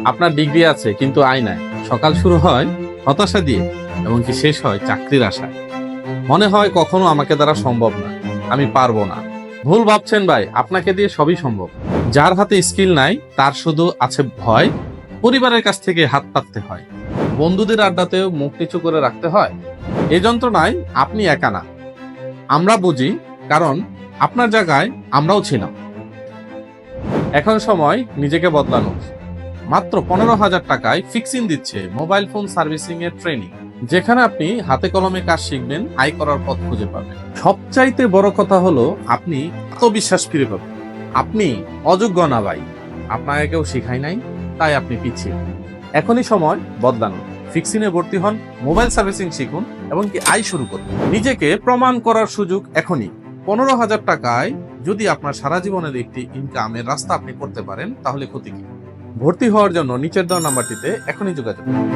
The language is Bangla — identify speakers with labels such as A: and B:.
A: আপনার ডিগ্রি আছে কিন্তু আয় নাই। সকাল শুরু হয় হতাশা দিয়ে, এমনকি শেষ হয় চাকরির আশায়। মনে হয় কখনো আমাকে দ্বারা সম্ভব না, আমি পারবো না। ভুল ভাবছেন ভাই, আপনাকে দিয়ে সবই সম্ভব। যার হাতে স্কিল নাই তার শুধু আছে ভয়। পরিবারের কাছ থেকে হাত পাততে হয়, বন্ধুদের আড্ডাতেও মুখ নিচু করে রাখতে হয়। এই যন্ত্রণায় আপনি একা না, আমরা বুঝি, কারণ আপনার জায়গায় আমরাও ছিলাম। এখন সময় নিজেকে বদলানোর। মাত্র 15,000 টাকায় ফিক্সিং দিচ্ছে মোবাইল ফোন সার্ভিসিং এর ট্রেনিং, যেখানে আপনি হাতে কলমে কাজ শিখবেন, আয় করার পথ খুঁজে পাবেন। সবচাইতে বড় কথা হলো আপনি আত্মবিশ্বাস ফিরে পাবেন। আপনি অযোগ্য না ভাই, আপনাকে কেউ শেখায় নাই, তাই আপনি পিছিয়ে। এখনই সময় বদলানো। ফিক্সিং এ ভর্তি হন, মোবাইল সার্ভিসিং শিখুন এবং কি আয় শুরু করুন। নিজেকে প্রমাণ করার সুযোগ এখনই। 15,000 টাকায় যদি আপনার সারা জীবনের একটি ইনকামের রাস্তা আপনি করতে পারেন, তাহলে ক্ষতি কি? ভর্তি হওয়ার জন্য নিচের দেওয়া নাম্বারটিতে এখনই যোগাযোগ করুন।